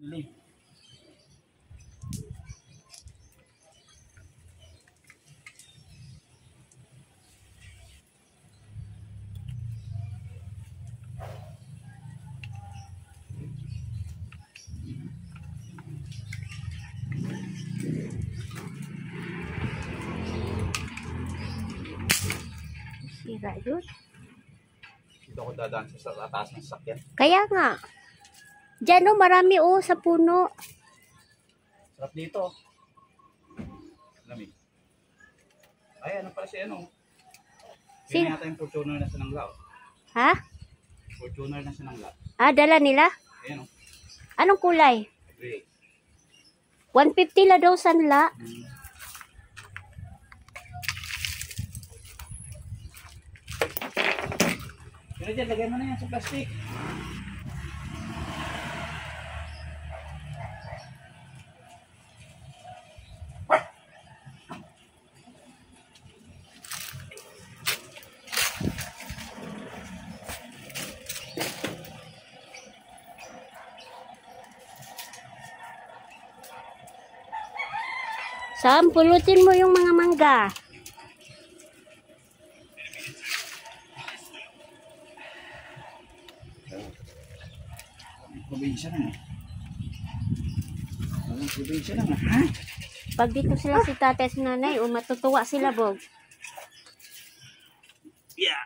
Bili. Sira yun. Dito ako dadaan sa taas ng sasakyan. Kaya nga. Diyan o, marami o sa puno. Sarap dito. Lamig. Ay, ano pala si ano? Sino yata yung Fortuner na sinangla. Ha? Fortuner na sinangla. Ah, dala nila? Ayan o. Anong kulay? Gray. 150 la daw sanla. Pero dyan, lagyan mo na yan sa plastic. Sam, pulutin mo yung mga mangga. Probinsya lang eh. Walang probinsya lang ha? Pag dito sila si tatay si nanay, matutuwa sila, Bog. Yeah.